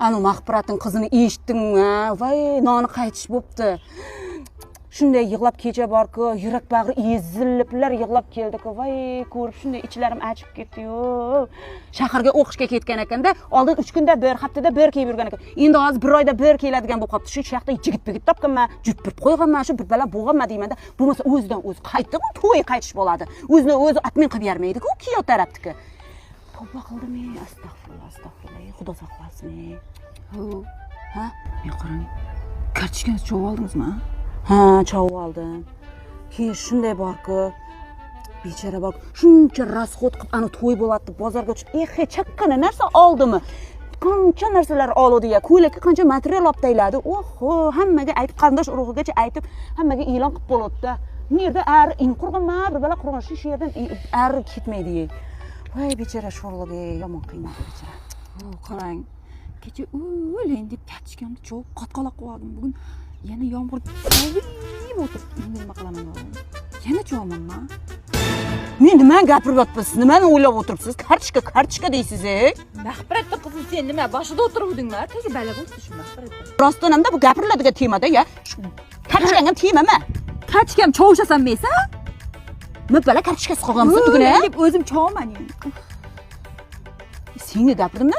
Anu Mahpiratning qizini eshitdingmi? Voy, noni qaytish bo'pti. Shunday yig'lab kecha bor-ku, yurak bag'ri eziliblar yig'lab keldi-ku. Voy, ko'rib shunday ichlarim achib ketdi-yu. Shaharga o'qishga ketgan ekanda, oldin 3 kunda bir, haftada bir kelib yurgan ekan. Endi hozir 1 oyda bir keladigan bo'lib qopti. Shu yoqda yigit topganman, jupirib qo'yganman, shu bir bala bo'g'anman deyman-da. Bo'lmasa o'zidan o'zi qaytdi-ku, to'y qaytish bo'ladi. O'zini o'zi atmen qilib bermaydi-ku, kuyov tarafdiki. Tavba qildim, astag'firullah. Xudo saqlasin. Ha? Men qarang. Kartochkani chovib oldingizmi? Ha, chovib oldim. Keyin shunday bor-ku, bechora bor. Shuncha rasxod qilib, ana to'y bo'ladi deb bozorga tushib, chaqqana narsa oldimi? Qancha narsalar oldi-ya, ko'ylakka qancha material olib tayladi. Oho, hammaga aytib, qarindosh urug'igacha aytib, hammaga e'lon qilib bo'ldi-da. Bu yerda in qurg'anma, bir bala qurg'an shu yerdan ketmaydi. Voy, bechora sho'rlig'i yomon qiynadi bechora. Qarang. Kecha o'layin deb kartochkamni chovib qatqaloq qildim. Bugun yana yomg'ir yog'ib o'tiribdi. Endi nima qilaman o'g'lim? Yana chovamanmi? Men nima gapirib yotibsiz? Nimani o'ylab o'tiribsiz? Kartochka deysiz-ey? Mahpiratda qizim sen nima boshida o'tiruvdingmi? Tagi bala bo'ldi shu mahpiratda. Rostdan-ham bu gapiriladigan temada-ya. Kartochkang ham temami? Kartochkam chovushasan mesa? Bala kartochkasi qolganmiz tuguni. Deb o'zim chovaman endi. Senga gapirdim-da,